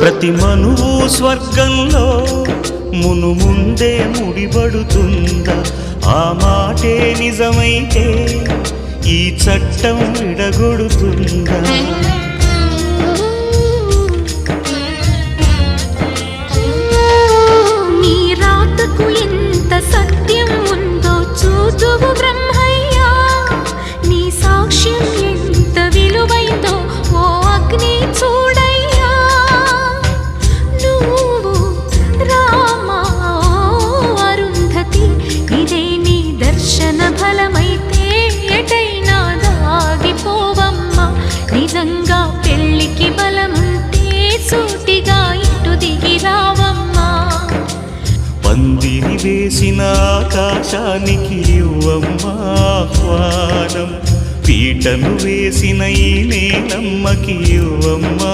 ప్రతి మనువు స్వర్గంలో మునుముందే ముడిపడుతుందా? ఆ మాటే నిజమైతే ఈ చట్టం విడగొడుతుందా? నీ రాతకు ఎంత సత్యం ఉందో చూదువు బ్రహ్మయ్యా, నీ సాక్ష్యం ఎంత విలువైందో ఓ అగ్ని చూడయ్యా. నువ్వు రామా అరుంధతి, ఇదే నీ దర్శన ఫలమైతే ఎటైనా దాగిపోవమ్మా. నిజంగా పెళ్ళికి బలముంటే సూటిగా ఇటు దిగి రావమ్మా. పందిరి వేసిన ఆకాశానికి ఇవ్వమ్మా ఆహ్వానం, పీటను వేసిన ఈ నేనమ్మకి ఇవ్వమ్మా